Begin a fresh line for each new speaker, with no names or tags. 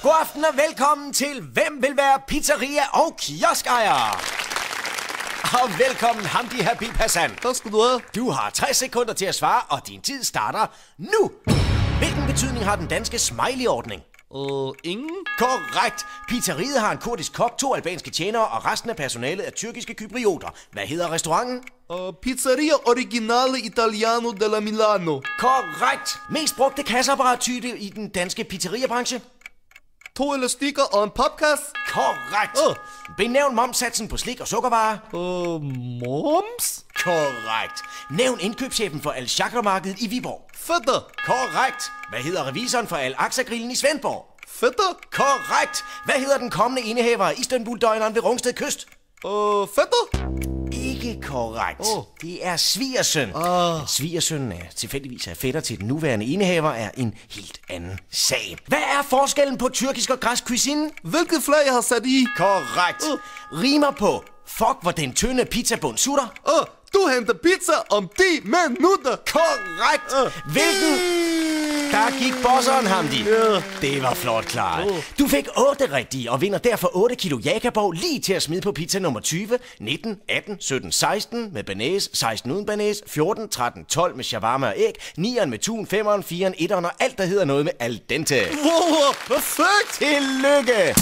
God aften og velkommen til Hvem vil være pizzeria- og kioskejer? Og velkommen Hamdi Habib Hassan.
Tak skal du have.
Du har 60 sekunder til at svare, og din tid starter nu. Hvilken betydning har den danske smiley-ordning?
Ingen.
Korrekt. Pizzeriet har en kurdisk kok, 2 albanske tjenere, og resten af personalet er tyrkiske kyprioter. Hvad hedder restauranten?
Pizzeria Originale Italiano della Milano.
Korrekt. Mest brugte kasseapparattype i den danske pizzeriabranche?
2 elastikker og en papkasse.
Korrekt. Benævn momssatsen på slik og sukkervarer.
Moms?
Korrekt. Nævn indkøbschefen for Al-Shakra-markedet i Viborg.
Fætter.
Korrekt. Hvad hedder revisoren for Al-Aqsa-grillen i Svendborg?
Fætter.
Korrekt. Hvad hedder den kommende indehaver af Istanbul-døgneren ved Rungsted Kyst?
Fætter.
Ikke korrekt. Det er svigersøn. Svigersønnen er tilfældigvis fætter til den nuværende indehaver er en helt anden sag. Hvad er forskellen på tyrkisk og græsk cuisine?
Hvilket flag jeg har sat i?
Korrekt. Rimer på fuck, hvor den tynde pizzabund sutter.
Du henter pizza om 10 minutter.
Korrekt. Hvilken? Der gik bosseren, Hamdi. Det var flot klaret. Du fik 8 rigtige og vinder derfor 8 kilo Jakobov lige til at smide på pizza nummer 20, 19, 18, 17, 16 med banæs, 16 uden banæs, 14, 13, 12 med shawarma og æg, 9'eren med tun, 5'eren, 4'eren, 1'eren og alt, der hedder noget med al dente.
Wow, perfekt.
Tillykke!